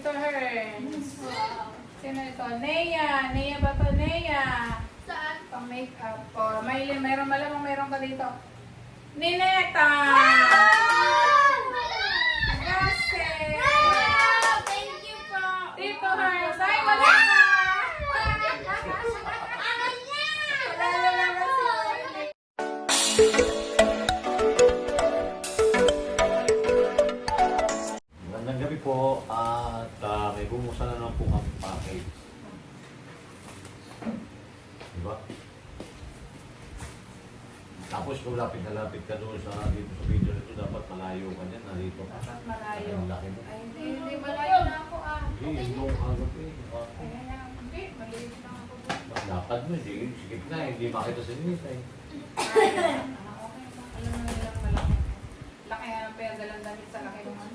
Tito Herns. Sino ito? Nea. Nea ba to? Nea. Saan? Pang make-up. O, meron malamang meron ka dito. Nineta! Kasi! Thank you po. Tito Herns. Ay, wala ka! Wala lang kasi. Magandang gabi po at may bumusa na naman po ang package. Diba? Tapos kung lapit na lapit ka doon sa dito sa video nito, dapat malayo ka niyan, narito ka. Dapat malayo. Ang laki mo. Ay, hindi malayo na ako ah. Hindi, yung agad eh. Kaya hindi, maliit lang ako. Lakad mo, hindi. Sikip na, hindi makita sa init eh. Okay ba? Alam mo nilang malaki. Laki nga ng pera, dalang damit sa laki naman.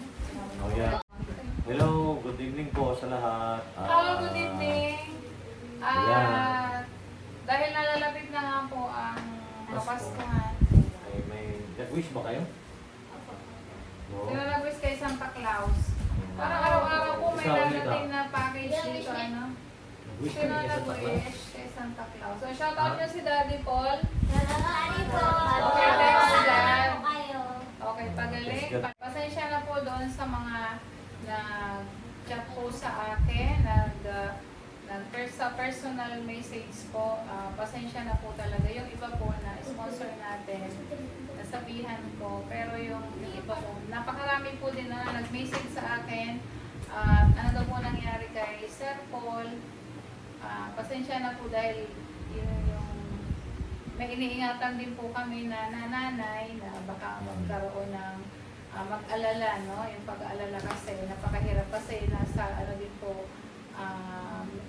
Oh, yeah. Hello, good evening po sa lahat. Hello, good evening. Dahil nalalapit na nga po ang Kapaskuhan. May nag-wish ba kayo? No? Sino nag-wish kay Santa Claus? Parang araw-araw po may narating na package dito, ano? Nag-wish Sino kami sa Santa Claus. nag-wish kay Santa Claus? So, shoutout nyo si Daddy Paul. Ano po? Okay, thanks, Dad. Kayo. Okay, pagaling. Pasensya na po doon sa mga nag-chat po sa akin, sa personal message po. Pasensya na po talaga. Yung iba po na sponsor natin, nasabihan ko. Pero yung iba po, napakarami po din na nag-message sa akin. Ano daw po nangyari kay Sir Paul. Pasensya na po dahil yung may iniingatan din po kami na nanay na baka magkaroon ng mag-alala, no? Yung pag-aalala kasi napakahirap kasi nasa ano din po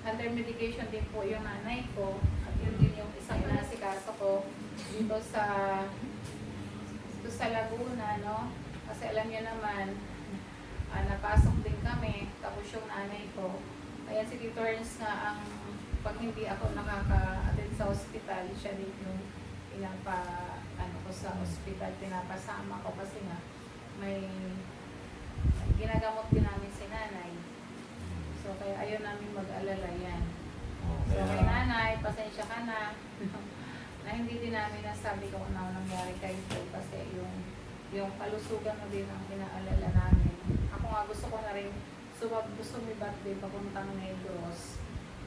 under medication din po yung nanay ko at yun din yung isang inasikaso ko dito sa Laguna, no? Kasi alam niyo naman napasok din kami tapos yung nanay ko ayan si Tito Ernst nga ang pag hindi ako nakaka-attend sa hospital siya din yung ko sa hospital pinapasama ko kasi nga may ginagamot din namin si nanay. So, kaya ayaw namin mag-alala yan. So, kay nanay, pasensya ka na. Na hindi din namin nasabi kung ano nangyari kay Paul kasi yung kalusugan mo din ang inaalala namin. Ako nga gusto ko na rin sumibat din papuntang Negros.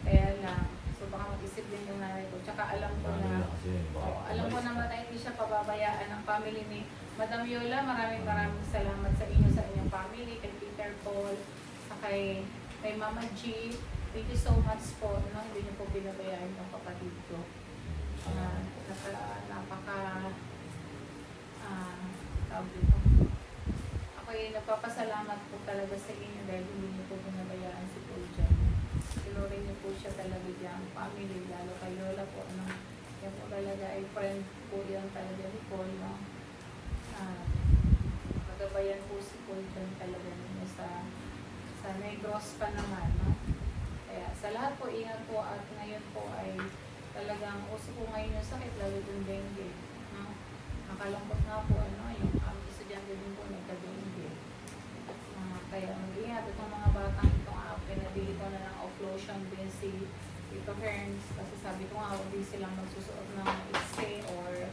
Kaya lang, so baka mag-isip din yung nanay ko. Tsaka alam ko na, alam ko naman na hindi siya pababayaan ng family ni Madam Yola. Maraming salamat sa inyo, sa inyong family, kay Peter Paul, sa kay Mama G. Thank you so much po. No? Hindi niyo po pinabayaan yung kapatid ko. Tawag dito. Ako'y nagpapasalamat po talaga sa inyo dahil hindi niyo po pinabayaan si Paul dyan. Tinuring niyo po siya talaga dyan, family, lalo kay Lola po. Ano? Yan po talaga ay friend po yan talaga ni Paul. No? Magabayan po si Paul dyan talaga ninyo sa Negros pa naman. No? Kaya sa lahat po, ingat po at ngayon po ay talagang uso po ngayon yung sakit, lalo yung dengue. No? Nakalungkot nga po, ano, yung estudyante din po nagka-dengue. Kaya mag-ingat itong mga batang itong pinabili ko na ng off-lotion din si Tito Herns kasi sabi ko nga hindi silang magsusuot ng XC or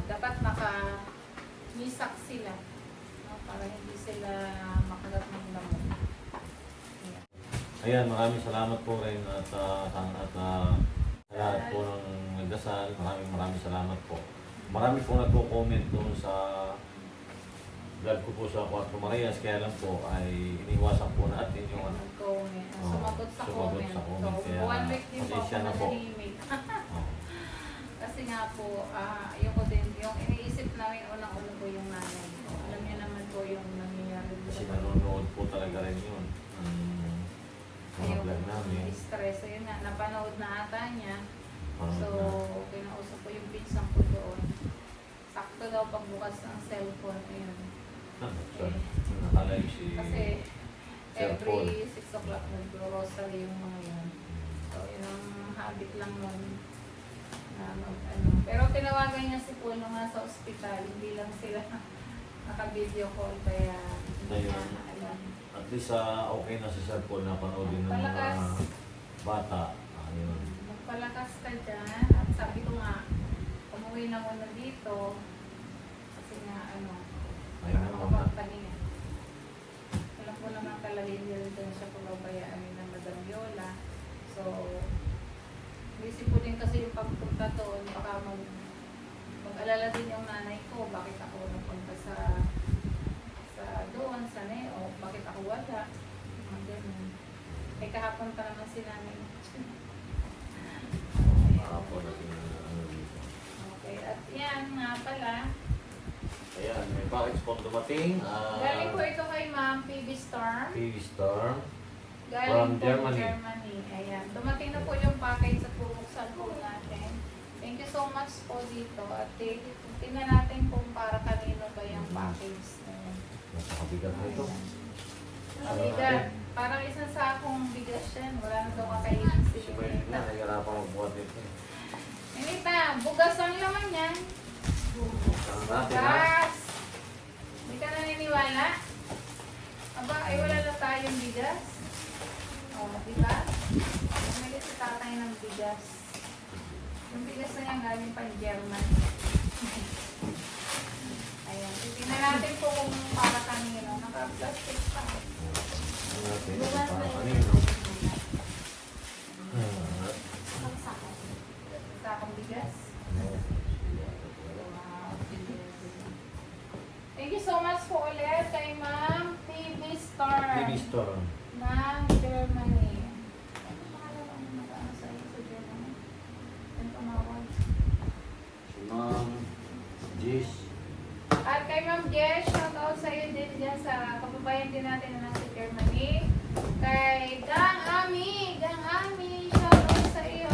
dapat naka-misak sila, no? Para hindi sila makagat ng lamok. Ayan, maraming salamat po rin at kaya po ng nagdasal. Maraming salamat po. Marami po nagko-comment doon sa vlog ko po sa Cuatro Marias, kaya lang po ay iniwasan po natin yung Comment. Sumagot sa comment. So, Kaya, 1 week din po ako pasensya na po. nanahimik. Kasi nga po, yung ko din, yung iniisip namin unang-una po yung nanay ko. Alam niyo naman po yung nangyayari po. Kasi nanonood po talaga rin yun. Mga vlog namin. Stress. So, yun nga, napanood na ata niya. So, Parang kinausap ko yung pinsan ko doon. Sakto daw pagbukas ng cellphone. Ayun. nakalay si Kasi Sir Paul. every 6 o'clock nag-rosary yung mga yun. So, yun ang habit lang nun. Pero tinawagan niya si Paul nung nasa ospital. Hindi lang sila naka-video call. Kaya hindi Ayun. niya alam. At least okay na sa cellphone na panoodin ng mga Palakas. bata. Ayun. Magpalakas ka dyan. At sabi ko nga, umuwi na muna dito. Kasi nga, Ayun na muna. pahinga. Alam ko naman talaga hindi rin siya pababayaan ni ng Madam Yola. So, isip ko din kasi yung pagpunta doon, baka mag-alala din yung nanay ko, bakit ako napunta sa doon, sa Neo, bakit ako wala. Mga ganun. Eh kahapon pa naman si nanay. Kahapon natin dito. Okay, at yan nga pala. Ayan, may package po dumating. Galing po ito kay Ma'am PB Storm. PV Storm. Galing From po Germany. Germany. Ayan. Dumating na po yung package sa bubuksan po natin. Thank you so much po dito. At tingnan natin kung para kanino ba yung package na yun. Napakabigat na ito. Mabigat. Parang isang sakong bigas yan. Wala na daw kakainin si Si Maylin Ninita. na, nahihirapan magbuhat nito. Ninita, bugas ang laman yan. Saan natin ha? Bugas! Hindi ka naniniwala? Aba, ay wala na tayong bigas. O, diba? Bumili si tatay ng bigas. Yung bigas na yan galing pa German. Ayan. Tingnan natin po kung para kanino. Naka-plastic pa. Saan natin? Bukas Para na kanino? yun. Sakong bigas. Wow. Thank you so much po ulit kay Ma'am PB Storm PV Storm. ng Germany. Ano pangalan ang nag-ano sa iyo sa Germany? Ang tumawag. Si Ma'am Jis. At kay Ma'am Jess, shout out sa iyo din dyan sa kababayan din natin na nasa Germany. Kay Gang Ami, shout out sa iyo.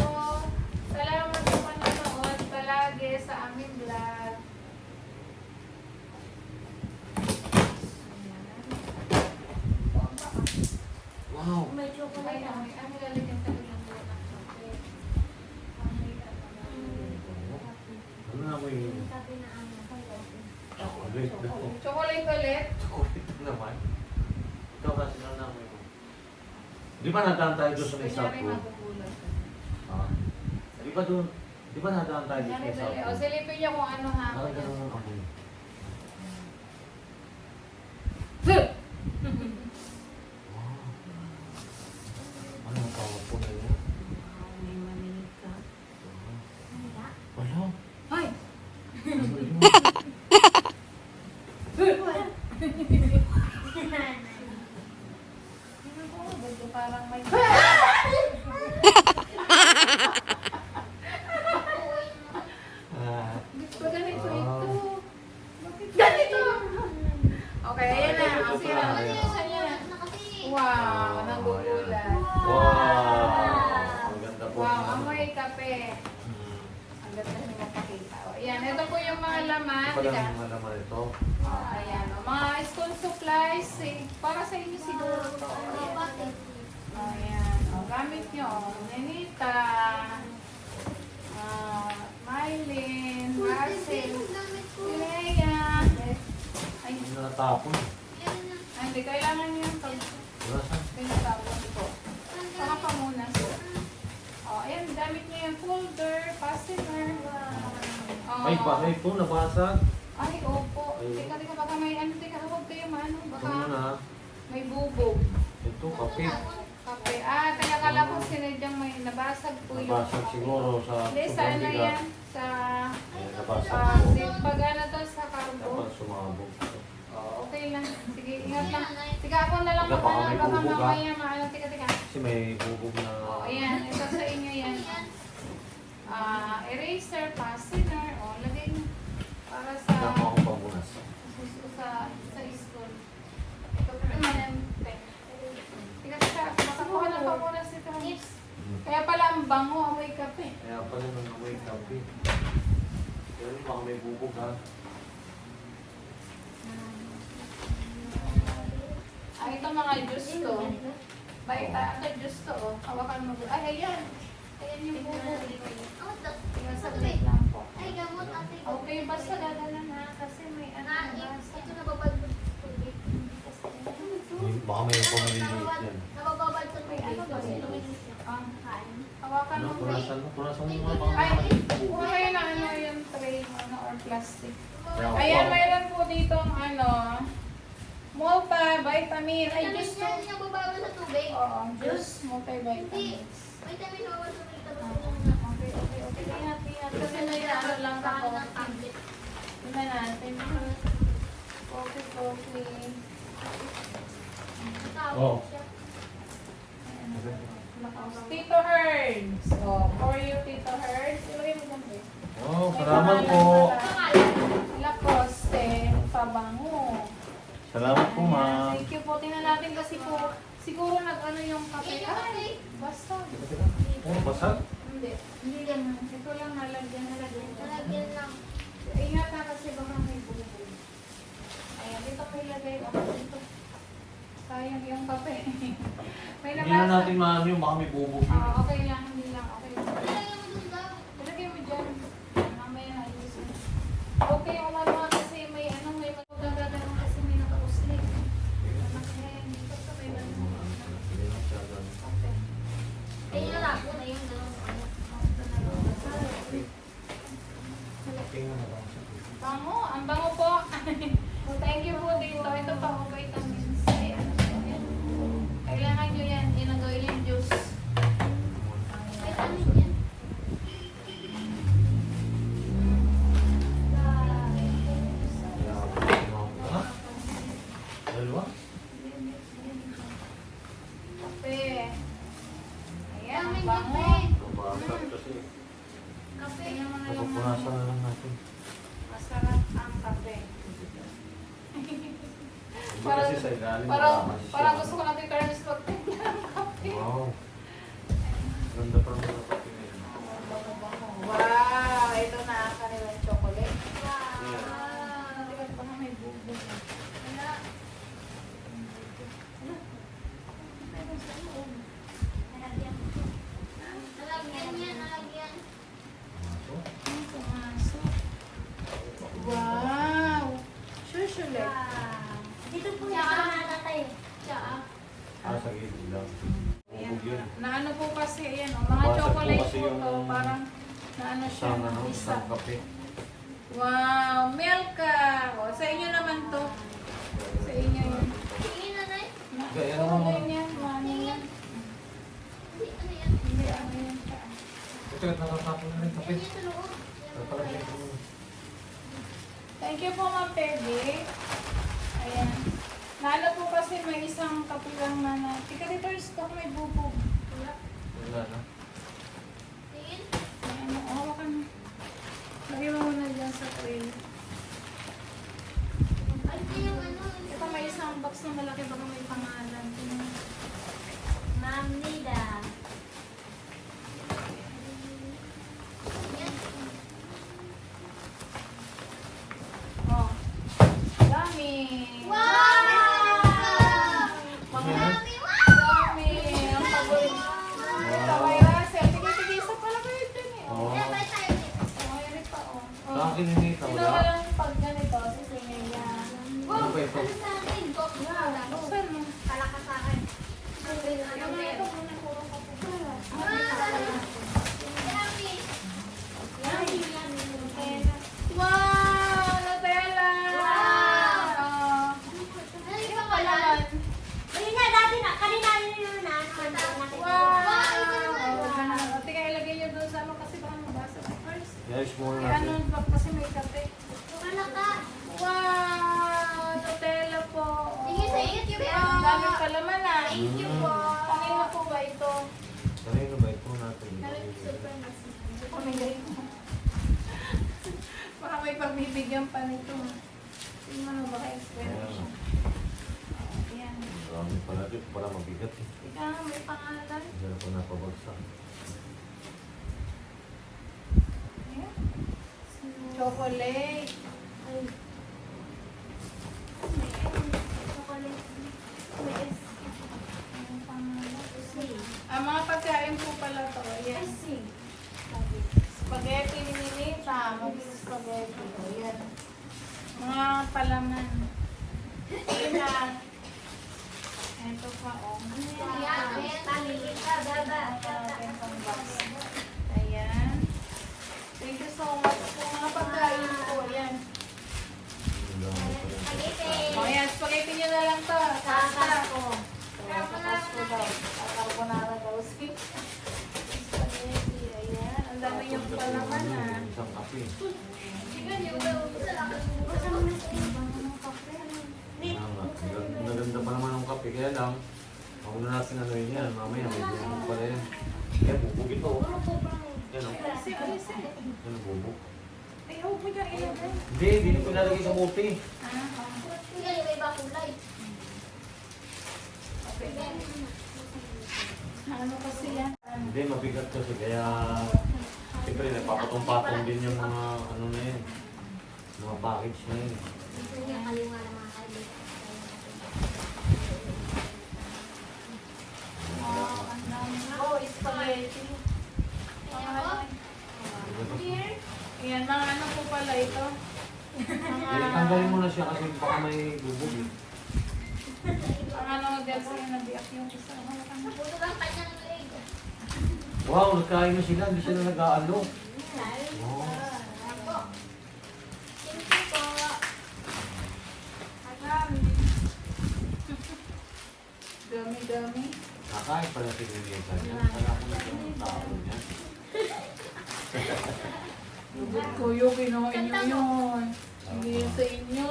Salamat sa panonood palagi sa aming vlog. Wow! May Ay, chocolate ang ah. lalagyan talaga ng buwan ng chocolate. Ang liit Ano na mo yung Sabi na ano, chocolate. chocolate? chocolate ulit. Chocolate naman. Ikaw kasi na namin mo. Di ba nadaan tayo doon sa may South Kunyari Road? magugulat. Ah. Di ba doon? Di ba nadaan tayo doon sa Kunyari may South dali. O Road? silipin niyo kung ano ha. Parang ganun ang amoy. Wow. Ano ang tawag po na yun? May manika. Wala. Ay! Ano yun? Parang may... Ah. Ba't ba ganito ito? Bakit ganito? Okay, ayan na. Ang sira. Ayan na. Wow, nagugulat. Wow! Ang ganda po. Wow, amoy kape. Hmm. Ang ganda niyo mapakita. O, ayan, ito po yung mga laman. Ano Di pala ka? ang mga laman ito? Oh, ayan. O, mga school supplies. Para sa inyo siguro. to. Ayan. O, ayan. O, gamit nyo. O, Nenita. Mylene. Russell. Leia. Ay, Hindi na natapon. hindi. Kailangan nyo yung Wala saan? pinatawag ko. Saka pamunas. O, ayan. Gamit nyo yung folder, fastener. O, Ay, bakit ito? Nabasag? Ay, opo. Ay. Teka, baka may ano, teka, huwag kayo maano, baka Ano na? may bubog. Ito, kape. Kape. Kaya kala ko sinadyang may nabasag po yung Nabasag kape. siguro sa Hindi, sa sobrang ano bigat. yan? Sa, Ayan, nabasag siguro. pag ano to, sa karbo. Dapat sumabog. Oh, okay lang. Sige, ingat lang. Sige, ako na lang Baka maghanap, may baka bubog, mamaya maano. Teka. Kasi may bubog na... Oh, ayan. Ito sa inyo yan. Eraser, fastener. Oh, lagay nyo. Para sa... Nako akong pamunas. sa school. Ito po naman yung pen. Teka, makakuha na pa muna si Thomas. Kaya pala ang bango, amoy kape. Kaya pala nang amoy kape. Pero baka may bubog ha. Ito mga juice to. Baita, ito juice to. Oh. Hawakan mo. Ay, ayan. Ayan yung bubog. Tingnan sa plate lang po. Ay, gamot ate. Okay, basta dadala na kasi may ano. Ito na babad. Baka may pamililiit yan. Nabababad sa tubig. Ano ba Kasi yun? luminis siya. Ah, Kain. hawakan Ano, mo. punasan mo mga Ay, mga kung kayo na ano yung tray ano, or plastic. Kaya- Ayan, mayroon po ditong ano, multivitamin. Ay, juice to. Yan, nabababad sa tubig. Oo, juice, Hindi. multivitamins. Vitamin nabababad sa tubig. Okay, okay, okay. Ingat, ingat. Kasi may ano lang ako. ng tablet. Tingnan natin. Okay, okay. Oh. Siya. Tito Herds. Oh, for you, Tito Herds. Ilagay mo dyan, eh. Oh, May salamat pangalan po. pala. Lacoste, pabango. Salamat po, Ayan, ma'am. thank you po. Tingnan natin kasi po, siguro nag-ano yung kape. Yan yung kape. Ay, basta. Oh, basag? Hindi. Hindi lang. Ito lang nalagyan. Nalagyan lang. Ingat na kasi baka may bubo. Ayan, dito may lagay. Ako dito. Sayang yung kape. May Hindi na nabasa. natin maano yung baka may bubo. Ah, okay lang. Hindi lang. Okay lang. Nalagyan mo dun daw. Ilagay mo dyan. Mamaya na ayusin. Okay, umano kasi may ano, may magagagano kasi may nakauslik. Anak dito sa may ano. Okay. Eh, yung lapo na yun. Bango, ang bango po. Thank you po dito. Ito pa ako vitamins. Ayan. Ayan. Kailangan nyo yan. Inagawin yung juice. Vitamin yan. Ha? Dalawa? Kape. Ayan, ang Daming bango. kape. Basag kasi. Kape. Tingnan mo na yung Pupunasan na lang natin. masarap ang kape. Hindi Parang- kasi sa ilalim. Parang, malakas siya. parang gusto ko natin Carlos magtimpla ng kape. Wow. Ganda pa rin mga kape ngayon. Wow! Ito na ang kanilang chocolate. Wow. Teka, baka may bubo. Wala. Nalagyan. Nalagyan yan, nalagyan. Ito? Ang pumasok. Wow! Shushulet. Dito po siya natatay. Siya. Ah, sa gilid lang. Ayan. Bubog yun. Naano po kasi, ayan o, mga Basag po chocolate kasi po yung- to, parang naano siya, Sang ano, isa. sang kape. Wow! Milka! O, sa inyo naman to. Sa inyo yun. Tingin na na eh. Gaya Oo, naman. ganyan. Ano yan? Hindi, ano yan? Hindi, ano yan siya. Ito, nakakapon na rin kape. Yan yan sa loob. Yan Parang yan. ito. Thank you po, Ma'am Peggy. Ayan. Nalo po kasi may isang kapilang na Tika dito, ko may bubog. Wala. Wala na. Tingin. Ayan, hawa ka na. Lagyan mo muna dyan sa tray. Ano yung ano? Ito may isang box na malaki, baka may pangalan. Ma'am Nida. Yan. Oh. Dami. Wow! Mga Dami, wow! dami. Ang paborito. Kaway Russell. Tige-tige, isa pala kayo dyan eh. Oo. Yan, balik tayo ulit. Oh, yun pa oh. Sa akin hindi ito. Sino Wala. ba lang pag ganito? Si Sineya. Ano ba ito? Ano sa akin? Buksan mo. Palakas sa akin. Yung mga ito, muna puro kape. Dami. Wow! Nutella! Wow! Ano yung pangalan? Ayun na, dati na. Kanina yun na. Wow! Tingnan, ilagay nyo doon sa ano kasi baka mabasa first. Yes, muna Eh, ano natin. ba kasi may kape. Wala ka. Wow! Nutella po. Tingin sa iyo, Ang daming palaman ah. Thank you po. Kanina po ba ito? Kanino ba ito natin? Pamigay ko. Baka may pagbibigyan pa nito. Tingnan mo baka expired siya. Ayan. Marami pala dito para mabigat eh. Ika nga, may pangalan. Hindi na po napabagsak. Ayan. Chocolate. Ay. Ang pangalan. Ang mga pagkain po pala to. Ayan. Spaghetti ni Ninita. Mag-spaghetti. Ayan. Mga palaman. Ayan na. Ito pa, oh. Natin pang box. Ayan. Thank you so much po. Mga pagkain po. Ayan. O, ayan. Spaghetti nyo na lang to. Pasta. Tapos po daw. Carbonara daw. Spaghetti. Ayan. Ang dami yung palaman, ha. Isang kape. Naganda pa naman ang kape. Kaya lang, huwag na natin ano yun yan. Mamaya may bubog pala yan. Kaya bubog ito. Yan o. Yan ang bubog. Ay, huwag mo dyan ilagay. Hindi ko pinalagay sa buti. Ano kasi yan? Hindi, mabigat kasi. Kaya, siyempre, nagpapatong-patong din yung mga ano na yun. Mga package na yun. Ang dami. Oh, spaghetti. Ayan, mga ano po pala ito? Eh, tanggalin mo na siya kasi baka may bubog eh. Ang ano, dahil sa'yo nabiyak yung isa. Wow, nagkain na sila. Hindi sila nag-aalo. Oh. Dami-dami. Nakain pala si Lilieta niya. Kala ko na yung tao niya. Kuyo, kinuha inyo yun. Hindi yun sa inyo.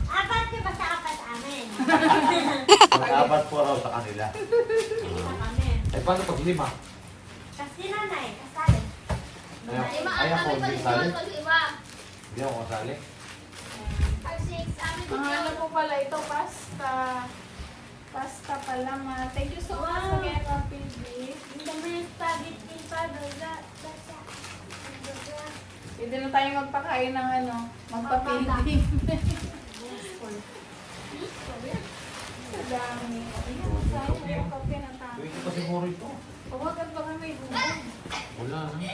Apat ka ba sa apat amin? Mag-apat po raw sa kanila. Sa kami. Eh, paano pag lima? Kasi nanay, kasali. Ay ako, hindi kasali. Hindi ako kasali. Mga ano po pala ito, pasta. Pasta pala ma. Thank you so much Wow. again, Happy Day. Ang dami ng spaghetti pa, doga. Pwede na tayo magpakain ng ano, magpa-painting. Sa dami. Ayan, sayang na yung kape na tayo. Pwede pa siguro ito. Huwag ba kami bubog? Wala na.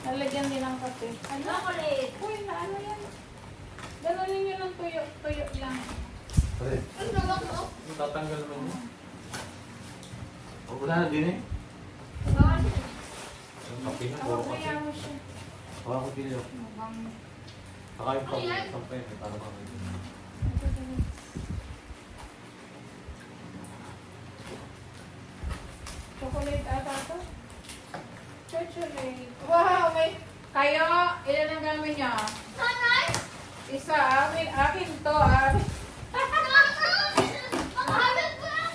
Nalagyan din ng kape. Ano kulit? Uy, na ano yan? Ganunin nyo ng tuyo. Tuyo lang. Pare, tatanggal naman yun. Oh, wala na din eh. Yung kape na, puro Ako kape. kaya mo siya. Wala ko tilyo. Mukhang... Saka yung kape, para makita. Chocolate ata to? Chocolate. Wow! May... Kayo, ilan ang gamit niya? Isa, akin to, akin.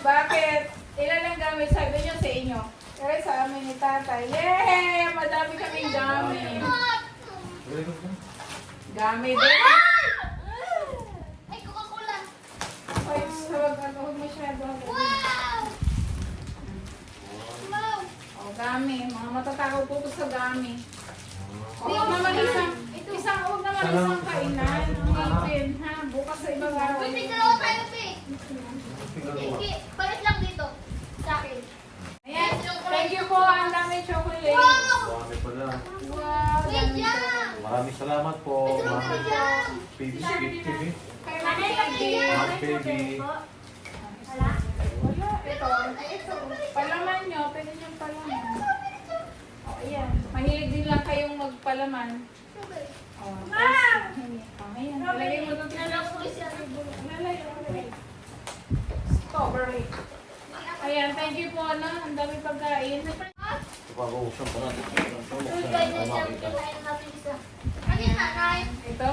Bakit? Ilan ang gamit? Sabi niyo sa inyo. Pero sa amin ni tatay. Yay! Madami kaming gamit. Very good na. Gamit din. Ay, Coca-Cola. Ay, huwag masyado. Wow. O, gami. Mga matatakaw po ko sa gami. Ah. Huwag naman huwag naman Salam. isang kainan. Ang ipin, ha? Bukas sa ibang araw. Uy, may dalawa tayo, Pe. Tingnan mo. Palit lang dito. Sa akin. Ayan. Thank you po. Ang dami chocolate. Dami pala. Wow, dami Wait, chocolate. Maraming salamat po. Mami. Baby Sweet TV. Kay Mami Baby. Mami Baby. Wala? Wala. Ito. Palaman nyo. Pwede nyo palaman. O, ayan. Mahilig din lang kayong magpalaman. O, Wow! ayan. Ilagay mo doon. Lalay. Strawberry. Ayan. Thank you po, ano. Ang dami pagkain. Pag-uusap ko natin. Uy, ganyan siya. Kinain natin isa. Ano yung nanay? Ito.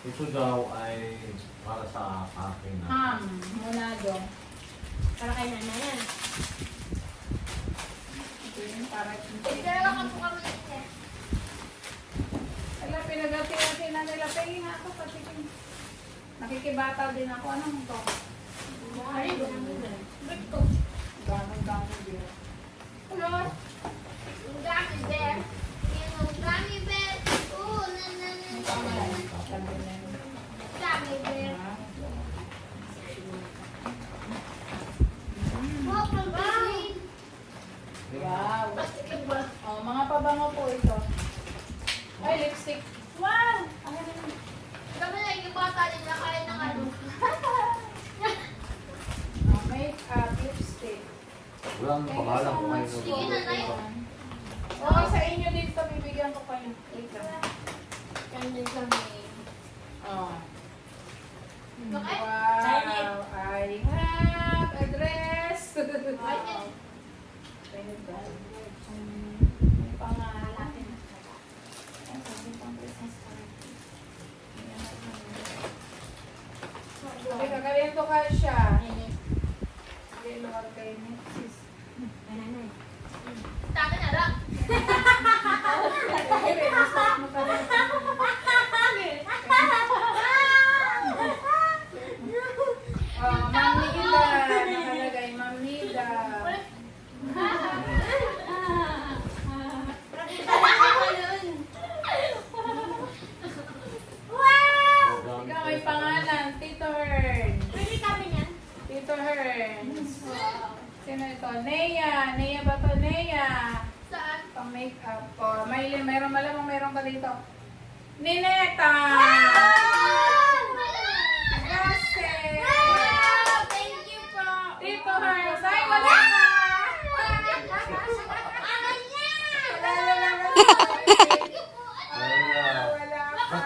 Ito daw ay para sa akin na. Ham. Munado. Para kay nanay yan. Ito yun. Para Dalawa ka po kami niya. Wala, pinagati-ati na nila. Pahingin ako pati. Nakikibataw din ako. Anong to? Ay, Ba't ko? Gamon din. Hello? Yung gummy bear. Yung gummy bear. Oo, gummy bear. Wow, pag-green. Oh, mga pabango po ito. Ay, lipstick. Wow! Kami na yung bata din na kaya ng ano. Makeup, lipstick. Walang Thank you pangalan so kung may much po. Sige na, Nay. Oo, sa inyo dito, bibigyan ko kayo. Wait lang. Yan din kami. Oh. Bakit? Wow! I have a dress! Wow. Thank God. May pangalan. Ay, sabi pang Christmas card. Okay, kagawin ko ka siya. Okay, luwag kayo ni sis. Taka na lang. Okay, masarap mo ka rin. Oh, Ma'am Nida. Nakalagay, Ma'am Nida. Ikaw may pangalan, Tito Hearn. Pwede kami niyan. Tito Hearns. Sino ito? Nea. Nea ba to? Nea. Saan? Pang makeup. O, meron malamang meron ka dito. Nineta. Gracias. Thank you po. Tito Hearns. Ay, wala ka. Aman yan. Wala lang ako. Wala ka.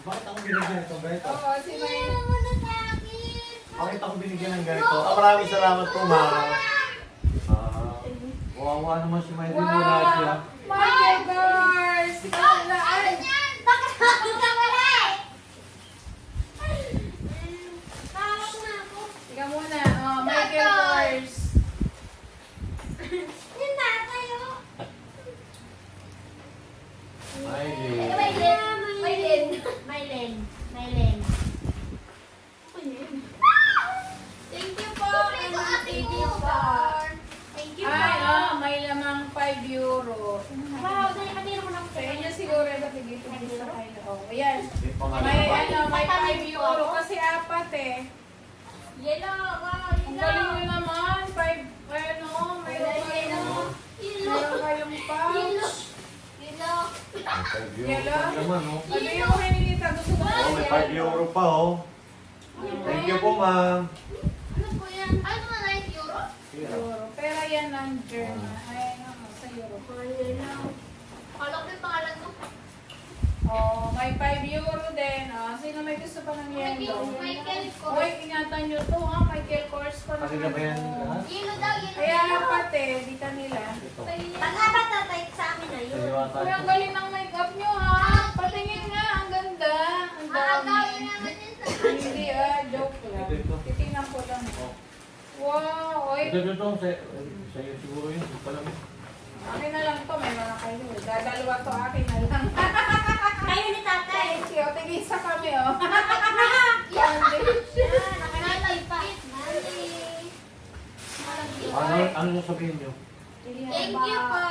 Bakit ako binigyan ito ganito? Oo, si May. Muna sa akin. Bakit ako binigyan ng ganito? Maraming salamat po, ma'am. Wawa naman si May Rimura siya. Michael Gars. Ay, Bakit ako ka wala eh? Tawag na ako. ikaw muna. Oh, Michael Gars. Yun na kayo. Maylin. Maylin. Maylin. Maylin. Thank you po. Thank you po. Thank you po. Ay, oh, may lamang 5 euro. Wow, dahil kanina mo lang Sa inyo siguro ito dito sa kayo. Oh, ayan. May pangalan May ba? ano, may 5 euro kasi apat eh. Yellow. Wow, Ang galing nyo naman. 5, ano, mayroon kayong, mayroon kayong pouch. Yellow. May 5 euro pa naman, oh. Ano yung hininita? Gusto ko Oh, may 5 euro pa, oh. Thank you po, ma'am. Ano po yan? Ano na 9 euro? Euro. Pero yan ang German. Ay, ano, sa euro. Akala ko yung pangalan ko. Oh, may 5 euro din. Oh, sino may gusto pa ng yellow? Michael ko. Hoy, ingatan nyo to ha. Michael Kors pa Kasi naman na ba yan to. lahat? Yellow daw, yellow. Kaya apat eh, di kanila. Ito. Pang-apat na type sa amin na yun. Saliwata Uy, ang ito. galing ng makeup nyo ha. Patingin nga, ang ganda. Ang Aagawin dami. naman yun sa Hindi joke lang. Ito. Titingnan ko lang. Oh. Wow, oy. Ito, sa'yo siguro yun. Ito pala mo. Akin na lang to, may mga kayo. Dadalawa to, akin na lang. Kayo ni tatay. Thank you. Tigisa kami oh. Nakalagay pa. Ano yung sabihin nyo? Thank you po.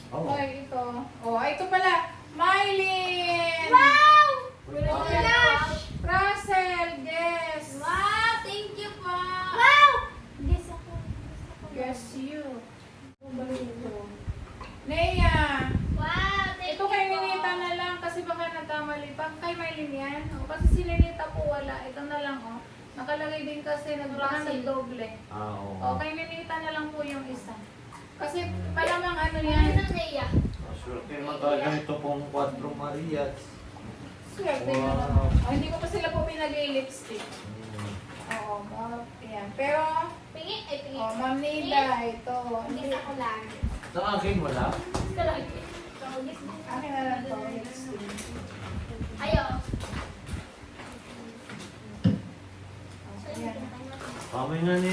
Oh. Oy, ito. Oh, ito pala. Mylene! Wow! Gosh! Russell, guess. Wow! Thank you po. Wow! Guess ako. Guess you. Ano ba ito? Nea! Wow! Thank Ito kay Ninita na lang kasi baka nagkamali pa. Kay Mylene yan. O, kasi si Ninita po wala. Ito na lang oh. Nakalagay din kasi baka nagdoble. O, kay Ninita na lang po yung isa. Kasi malamang ano you. yan. Ano na iya? Swerte naman talaga ito pong 4 Marias. Swerte Wow. na naman. Oh, hindi ko pa sila po pinag-lipstick. Oo, yan. Pero, Pingin? Ay, pingin. oh, Ma'am Nida, ito. Guess ako lang. Sa akin wala. Guess ko lang. So, guess mo. Akin na lang to, lipstick. Ayo. Yan. Kamay nga ni.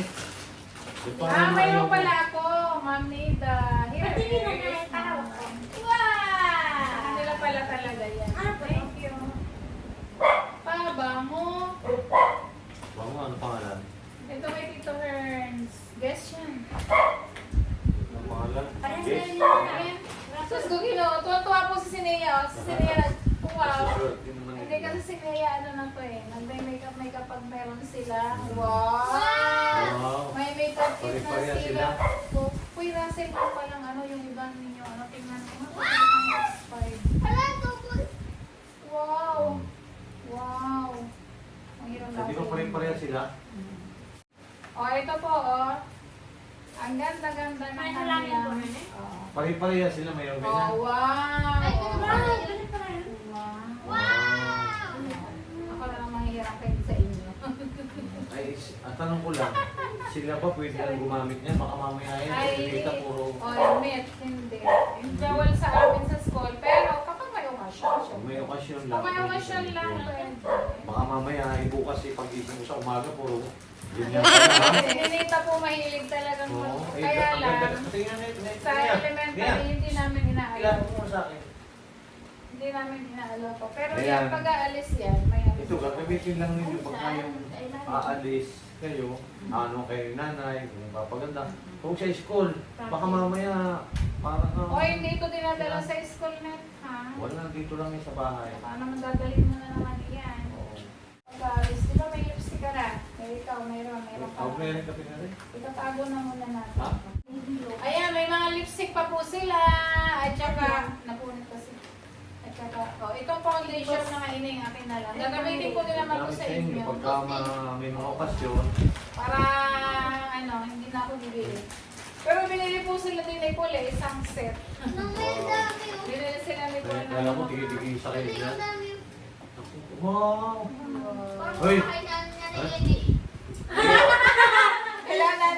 Mayroon pala ako, Ma'am Nida. Here Pati it na is. para ko. Wow! Kanila pala talaga yan. Ano ba? Thank you. Pabango. Bango, ano pangalan? Ito kay Tito Hearns. Guess yan. Ano pangalan? Parehas Yes. na yun. Ayan. Sus, gugino. Tuwa-tuwa po si Sinea. Si Sinea, wow. Swerte naman Hindi ito. kasi si Sinea, ano na to eh. Nag-makeup pag meron sila. Mm. Wow! Wow. May makeup kit na Pare-pareha sila. sila. Uy, Kuya Russell po palang ano, yung ibang ninyo, ano, tingnan ko nga. Ang expired. Hala, tungkol. Wow! Wow! Ang hirap Hindi ko pare-pareha sila. Oh, ito po, oh. Ang ganda-ganda ng Ay, halangin kanilang. po, ano? Oh. Pare-pareha sila, mayroon ganyan. Oh, wow! Ay, ganun ba? Ganun pa rin. Wow! Wow! Ako na lang mahihirap kayo sa inyo. Ay, tanong ko lang, sila ba pwede lang gumamit niyan? Baka mamaya yun, kita puro. Oh, admit, hindi. Yung bawal sa amin sa school, pero kapag may okasyon, syempre. May okasyon lang. Kung may okasyon lang, pwede. Baka mamaya, bukas pag-isip mo sa umaga, puro yun yan pala, ha? Si Ninita po mahilig talagang Oo, kaya ang lang, ganda. Tingnan na, sa elementary, hindi namin Ilan inaalaw. mo sa akin? Hindi namin inaalaw po. Pero Ayan. yung pag-aalis yan, may ano. Ito, gagamitin lang ninyo pagka yung aalis kayo, ano kay nanay, kung papaganda. Kung sa school, baka mamaya, parang O hindi ko dinadala sa school net, ha? wala, dito lang yung sa bahay. Paano madadalhin mo na naman yan? Oo. Pag-aalis, di ba may lipstick ka na? May ikaw, mayroon pa. Huwag na rin kape na rin. Itatago na muna natin. Ha? Ayan, may mga lipstick pa po sila. At saka, napunit kasi. At saka, oh, itong foundation na kaining akin na lang. Gagamitin ko din naman po Gamit sa sa inyo, inyo. pagka may mga okasyon, Para, ano, hindi na ako bibili. Pero binili po sila din ni Paul isang set. Nang may dami. oh. Binili sila ni Paul kaya alam mo, tigi-tigi sa kayo Hindi dyan. ang dami. Wow! Parang Hoy! kumakain na ni Eddie. Kailangan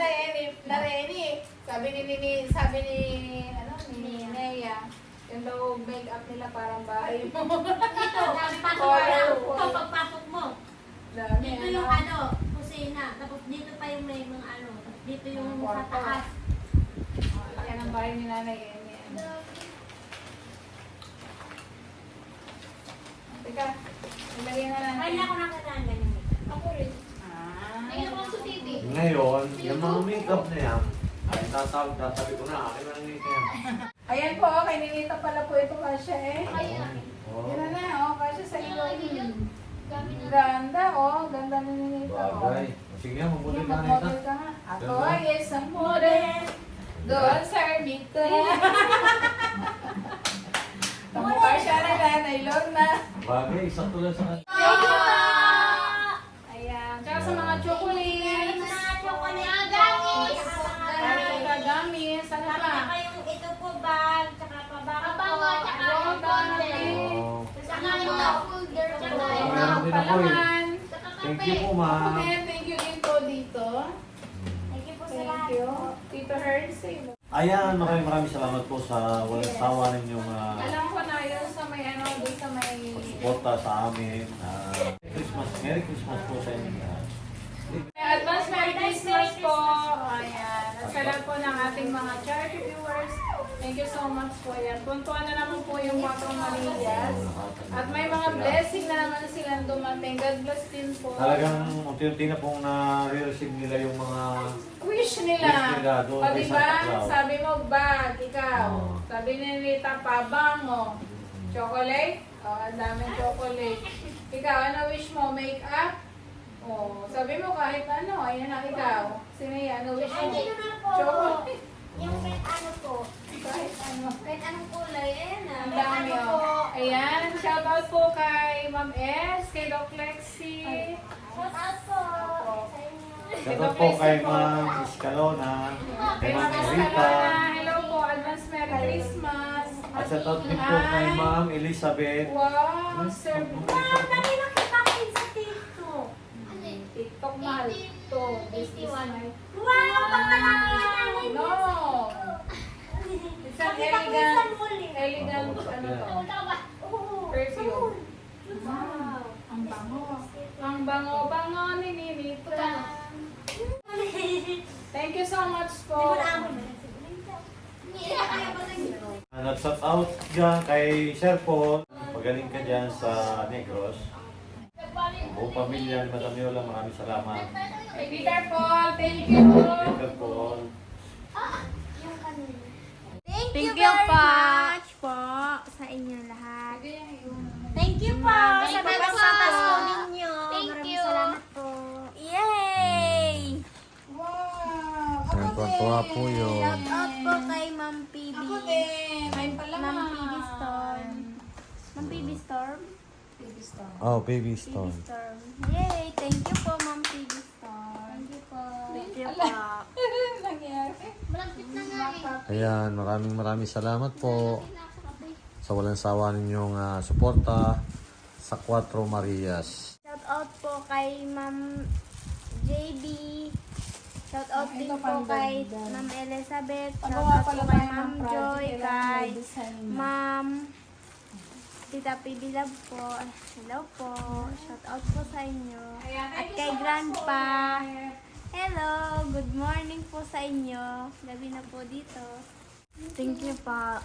na Reni. Sabi ni, ano, ni Nea, yung daw make-up nila parang bahay mo. Dito, pagpasok Oh, mo lang. oh. Ito, pagpasok mo. Dami, Dito yung ano, kusina. Tapos dito pa yung may mga ano. Tapos dito yung sa taas. Laki ng bahay ni Nanay Emi. Teka, ilagay na natin. Kaya ako nakataan ganyan. Ako rin. Ah. Ayun ako sa TV. Ngayon, yung mga makeup na yan, ay tatabi ko na, akin na lang yung yan. Ayan po, kay Ninita pala po ito kasya eh. Ayan. Oh, Yan na, oh, kasya sa iyo. Gamit na. Ganda, oh, ganda ni Ninita. oh. bagay. Sige nga, mabuti Yan, ka na mag-model ito. ka nga. Ako Ganda. ay isang model. Doon sa Ermita. Kamukha siya na Nanay Lorna. Bagay, isang tulad sa kanya. Thank you po! Ayan. Tsaka sa mga chocolates. Mga chocolate gamis. Maraming kagamis. Ano Saka pa? yung ito po bag, tsaka pabango Pabango, tsaka yung bundle. Oh. Saka yung folder, tsaka yung Meron din ako eh. Palaman. saka Thank kape. you po, Ako ma'am. din, thank you din po dito. Thank you po sa Thank lahat you. po. Tito Hernsey. Ayan, maraming salamat po sa walang sawa ninyong Alam ko na yun sa may ano, doon sa may... suporta sa amin. Christmas, Merry Christmas po sa inyo lahat. Advance Merry Christmas po. Ayan. At sa lahat po ng ating mga charity viewers, thank you so much po. Ayan. Puntuan na naman po yung Quatro Marias. At may mga blessing na naman silang dumating. God bless din po. Talagang unti-unti na pong na-receive nila yung mga Wish nila. Wish nila doon O kay diba? Santa Claus. Sabi mo, bag, ikaw. Oo. Sabi ni Rita, pabango. Chocolate? O, ang daming chocolate. Ikaw, ano wish mo? Make-up? O, sabi mo kahit ano. Ayan na ikaw. Siniya, ano wish Ay, mo? dito na po. Chocolate. Yung kahit ano po. Kahit ano. Kahit anong kulay, ayan na. Ang Kahit dami, ano po. o. Ayan, shoutout po kay Ma'am S, kay Doc Lexi. Shout out po. Sa inyo. Shoutout po kay Ma'am Escalona, kay Kay Ma'am Ma'am Rita, Escalona. Hello po, advance Merry Christmas. at shoutout din po kay Ma'am Elizabeth. Wow, sir. Wow, dami nakita ko din sa TikTok. Ano yun? TikTok mahal to. This is my... Wow, pagkalaki na tayo. No! It's an Nakita ko elegant, sa mall eh. elegant, ano to? Oo. Perfume. Wow. Ang bango. Ang bango-bango ni Ninita. Thank you so much Di po. mo na ako. Nag-shout out dyan kay Sir Paul. Magaling ka dyan sa Negros. Buong pamilya ni Madam Yola, maraming salamat. Kay Peter Paul, thank you. Peter Paul. Thank Thank you you very po. much po sa inyo lahat. Thank you po Thank sa you po. pagpapasko ninyo. Thank Maraming you. salamat po. Yay! Wow! Ako Sir Paul, din. Natutuwa po yun. Shout out po kay Ma'am PB. Ako din. May pala. Ma'am PB Storm. Ma'am PB Storm? PB Storm. Oh, baby PB stone. Storm. Yay! Thank you po, Ma'am PB Storm. Thank you po. Thank you po. Nangyari. Malapit na nga eh. Ayan, maraming salamat po sa walang sawa ninyong suporta sa Cuatro Marias. Shout out po kay Ma'am JB. Shout out Ah, din ito po pang kay ganda. Ma'am Elizabeth. Shout Pagawa out po pala kay tayo Ma'am ng project. Joy. Kailangan Kay may design na. Ma'am Tita PB Love po. Hello po. Shout out po sa inyo. Ayan, At thank you kay so much Grandpa. po. Hello. Good morning po sa inyo. Gabi na po dito. Thank you pa.